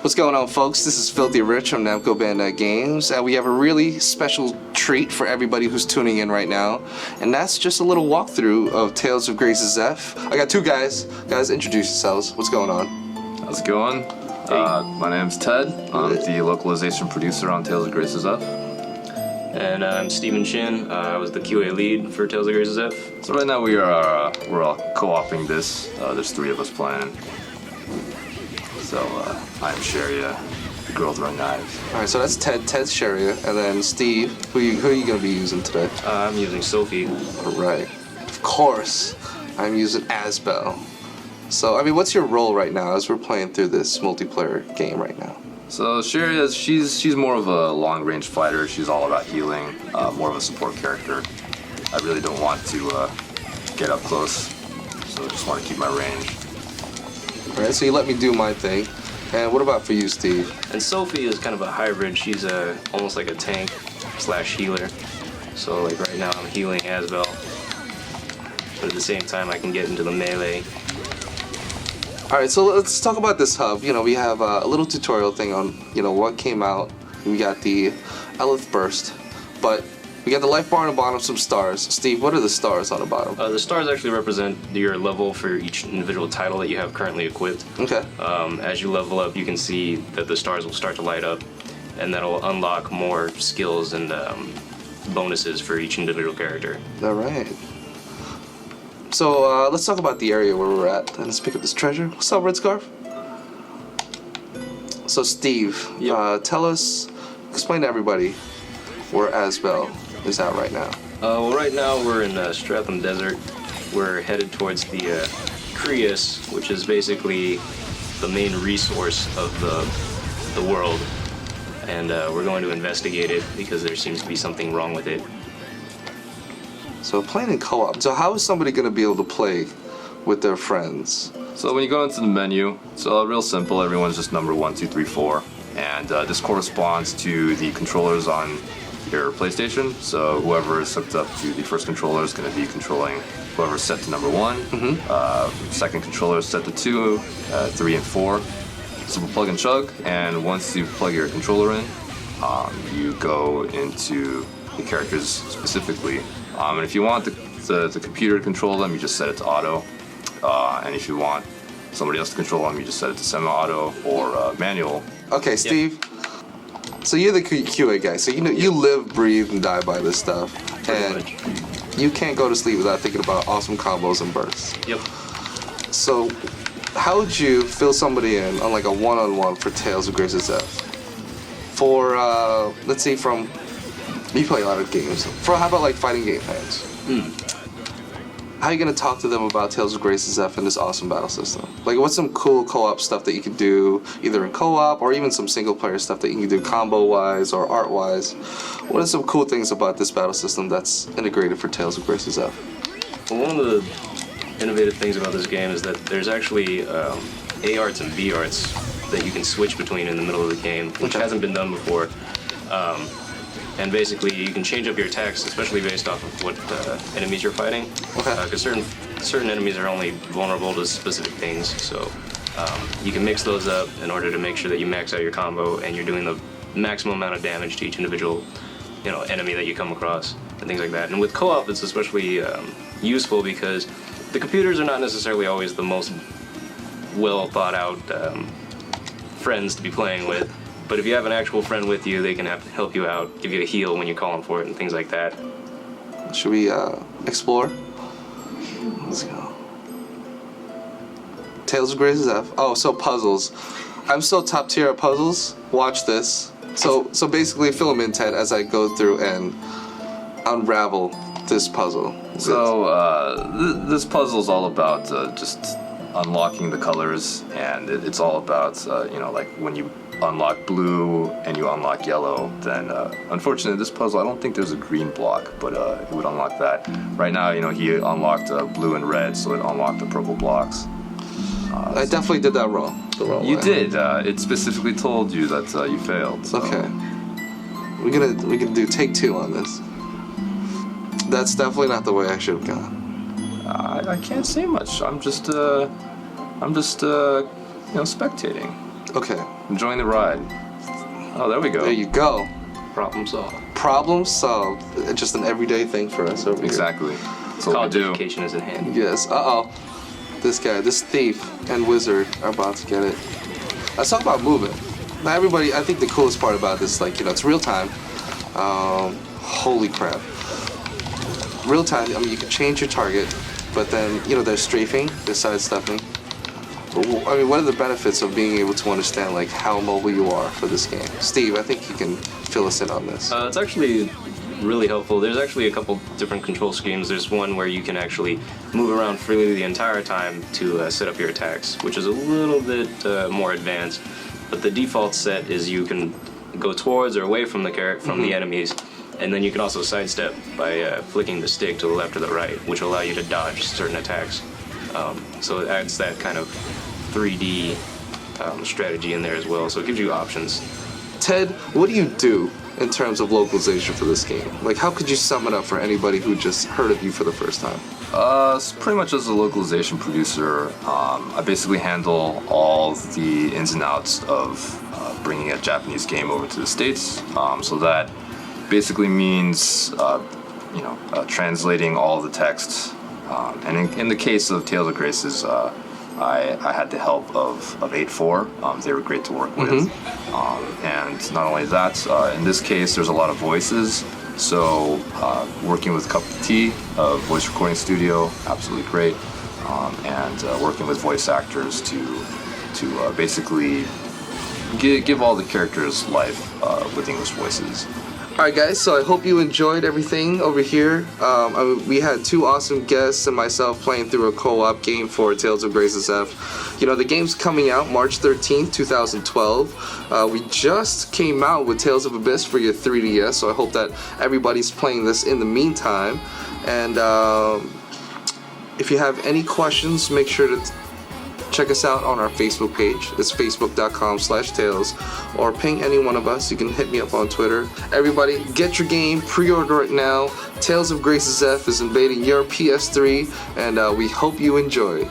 What's going on, folks? This is Filthy Rich from Namco Bandai Games, and we have a really special treat for everybody who's tuning in right now, and that's just a little walkthrough of Tales of Graces F. I got two guys. Guys, introduce yourselves. What's going on? How's it going? My name's Ted. I'm the localization producer on Tales of Graces F. And I'm Steven Chin. I was the QA lead for Tales of Graces F. So right now we're all co-oping this. There's three of us playing. So I'm Sharia, the girl throwing knives. All right, so that's Ted's Sharia, and then Steve. Who are you gonna be using today? I'm using Sophie. All right. Of course, I'm using Asbel. So, I mean, what's your role right now as we're playing through this multiplayer game right now? So Sharia, she's more of a long-range fighter. She's all about healing, more of a support character. I really don't want to get up close, so I just want to keep my range. All right, so you let me do my thing. And what about for you, Steve? And Sophie is kind of a hybrid. She's almost like a tank / healer. So like right now I'm healing Asbel, but at the same time I can get into the melee. All right, so let's talk about this hub. You know, we have a little tutorial thing on, you know, what came out. We got the Elith Burst, but we got the life bar on the bottom, some stars. Steve, what are the stars on the bottom? The stars actually represent your level for each individual title that you have currently equipped. Okay. As you level up, you can see that the stars will start to light up, and that'll unlock more skills and bonuses for each individual character. All right. So let's talk about the area where we're at. And let's pick up this treasure. What's up, Red Scarf? So Steve, Yep. explain to everybody where Asbel is at right now. Well, right now we're in Stratham Desert. We're headed towards the Creus, which is basically the main resource of the world, and we're going to investigate it because there seems to be something wrong with it. So playing in co-op. So how is somebody going to be able to play with their friends? So when you go into the menu, it's real simple. Everyone's just number 1, 2, 3, 4, and this corresponds to the controllers on your PlayStation. So whoever is hooked up to the first controller is going to be controlling whoever's set to number 1. Second controller is set to 2, 3, and 4. Simple plug and chug. And once you plug your controller in, you go into the characters specifically. And if you want the computer to control them, you just set it to auto. And if you want somebody else to control them, you just set it to semi-auto or manual. Okay, Steve. Yep. So you're the QA guy. So you live, breathe, and die by this stuff. And you can't go to sleep without thinking about awesome combos and bursts. Yep. So how would you fill somebody in on like a one-on-one for Tales of Graces F? For let's see, from you play a lot of games. For how about like fighting game fans? How are you gonna talk to them about Tales of Graces F and this awesome battle system? Like, what's some cool co-op stuff that you can do, either in co-op or even some single-player stuff that you can do combo-wise or art-wise? What are some cool things about this battle system that's integrated for Tales of Graces F? Well, one of the innovative things about this game is that there's actually A arts and B arts that you can switch between in the middle of the game, which hasn't been done before. And basically, you can change up your attacks, especially based off of what enemies you're fighting. Because certain enemies are only vulnerable to specific things, so you can mix those up in order to make sure that you max out your combo and you're doing the maximum amount of damage to each individual, enemy that you come across and things like that. And with co-op, it's especially useful because the computers are not necessarily always the most well thought out friends to be playing with. But if you have an actual friend with you, they can help you out, give you a heal when you call them for it, and things like that. Should we explore? Let's go. Tales of Graces F. Oh, so puzzles. I'm so top tier at puzzles. Watch this. So basically, fill them in, Ted, as I go through and unravel this puzzle. So this puzzle is all about just unlocking the colors, and it's all about like when you unlock blue and you unlock yellow, then unfortunately this puzzle, I don't think there's a green block, but it would unlock that. Right now, he unlocked blue and red, so it unlocked the purple blocks. I definitely did that wrong. The wrong You way. did. It specifically told you that you failed. So. Okay. We're gonna do take 2 on this. That's definitely not the way I should have gone. I can't say much. I'm just spectating. Okay. enjoying the ride. Oh, there we go. There you go. Problem solved. Problem solved. It's just an everyday thing for us over Exactly. That's what we College do. education is in hand. here. Yes. This guy, this thief and wizard are about to get it. Let's talk about movement. Now, everybody, I think the coolest part about this, like, it's real time. Holy crap. Real time, I mean, you can change your target, but then, there's strafing, there's sidestepping. I mean, what are the benefits of being able to understand, like, how mobile you are for this game? Steve, I think you can fill us in on this. It's actually really helpful. There's actually a couple different control schemes. There's one where you can actually move around freely the entire time to set up your attacks, which is a little bit more advanced. But the default set is you can go towards or away from the enemies, and then you can also sidestep by flicking the stick to the left or the right, which will allow you to dodge certain attacks. So it adds that kind of 3D strategy in there as well. So it gives you options. Ted, what do you do in terms of localization for this game? Like, how could you sum it up for anybody who just heard of you for the first time? So pretty much as a localization producer, I basically handle all the ins and outs of bringing a Japanese game over to the States. So that basically means, translating all the text. And in the case of Tales of Graces, I had the help of 8-4. They were great to work with. And not only that, in this case, there's a lot of voices. So working with Cup of Tea, a voice recording studio, absolutely great. And working with voice actors to basically give all the characters life with English voices. Alright guys, so I hope you enjoyed everything over here. We had two awesome guests and myself playing through a co-op game for Tales of Graces F. The game's coming out March 13th, 2012. We just came out with Tales of Abyss for your 3DS, so I hope that everybody's playing this in the meantime. And if you have any questions, make sure to check us out on our Facebook page. It's facebook.com/tales, or ping any one of us. You can hit me up on Twitter. Everybody, get your game, pre-order it now. Tales of Graces F is invading your PS3, and we hope you enjoy.